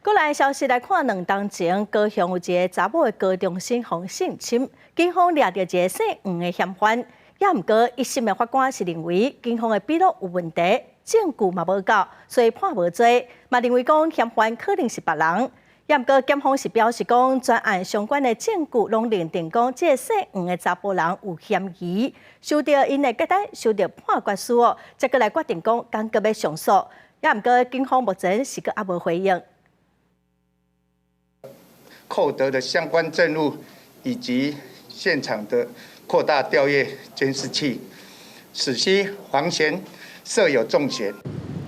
过来消息来看，2当前高雄有一个查某的高中生被性侵，警方抓到一个姓黄的嫌犯，也毋过一审的法官是认为警方的笔录有问题，证据嘛无够，所以判无罪，嘛认为讲嫌犯可能是别人。也毋过检方是表示讲，专案相关的证据拢认定讲，这个姓黄的查甫人有嫌疑，收到因的结单，收到判决书哦，才过来决定讲，敢搁要上诉。也毋过警方目前是搁还无回应。扣得的相关证物以及现场的扩大调阅监视器，使悉黄嫌设有重嫌。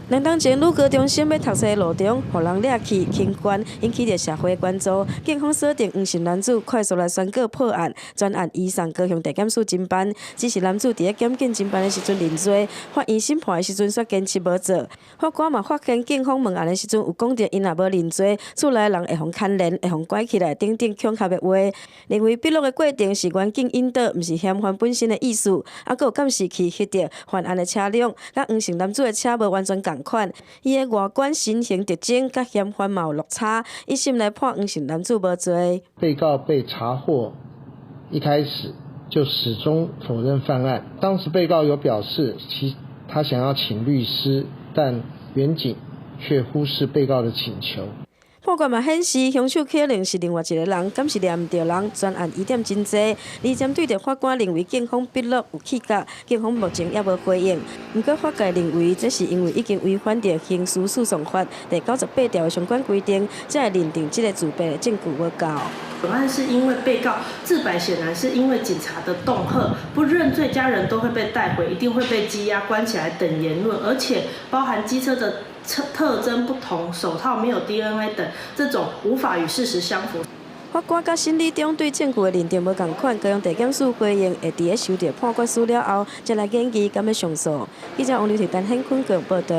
2当前女高中生要读册路中，互人掠去轻关，引起着社会关注。警方锁定黄姓男子，快速来宣告破案，专案移送高雄地检署侦办。只是男子伫咧检警侦办的时阵认罪，法院审判的时阵却坚持无做。法官嘛发现警方问案的时阵有讲到，因若无认罪，厝内人会互牵连，会互拐起来，等等恐吓的话，认为笔录的过程是远景引导，毋是嫌犯本身的意思。还佫有监视器翕到犯案的车辆，甲黄姓男子的车无完全共款，伊的外观、身形特征甲嫌犯嘛有落差，一审来判黄姓男子无罪。被告被查获一开始就始终否认犯案。当时被告有表示他想要请律师，但原警却忽视被告的请求。判决嘛显示，凶手可能是另外一个人，敢是念毋着人。专案疑点真济，而针对着法官认为警方笔录有起角，警方目前也无回应。不过法界认为，这是因为已经违反着刑事诉讼法第98条的相关规定，才会认定这个自白的证据无够。本案是因为被告自白显然是因为警察的恫吓，不认罪，家人都会被带回，一定会被羁押、关起来等言论，而且包含机车的特征不同，手套没有 DNA 等，这种无法与事实相符。法官甲审理中对证据的认定无共款，高雄地检署回应会伫咧收到判决书了后，才来研议敢要上诉。记者王刘婷、陈显坤报道。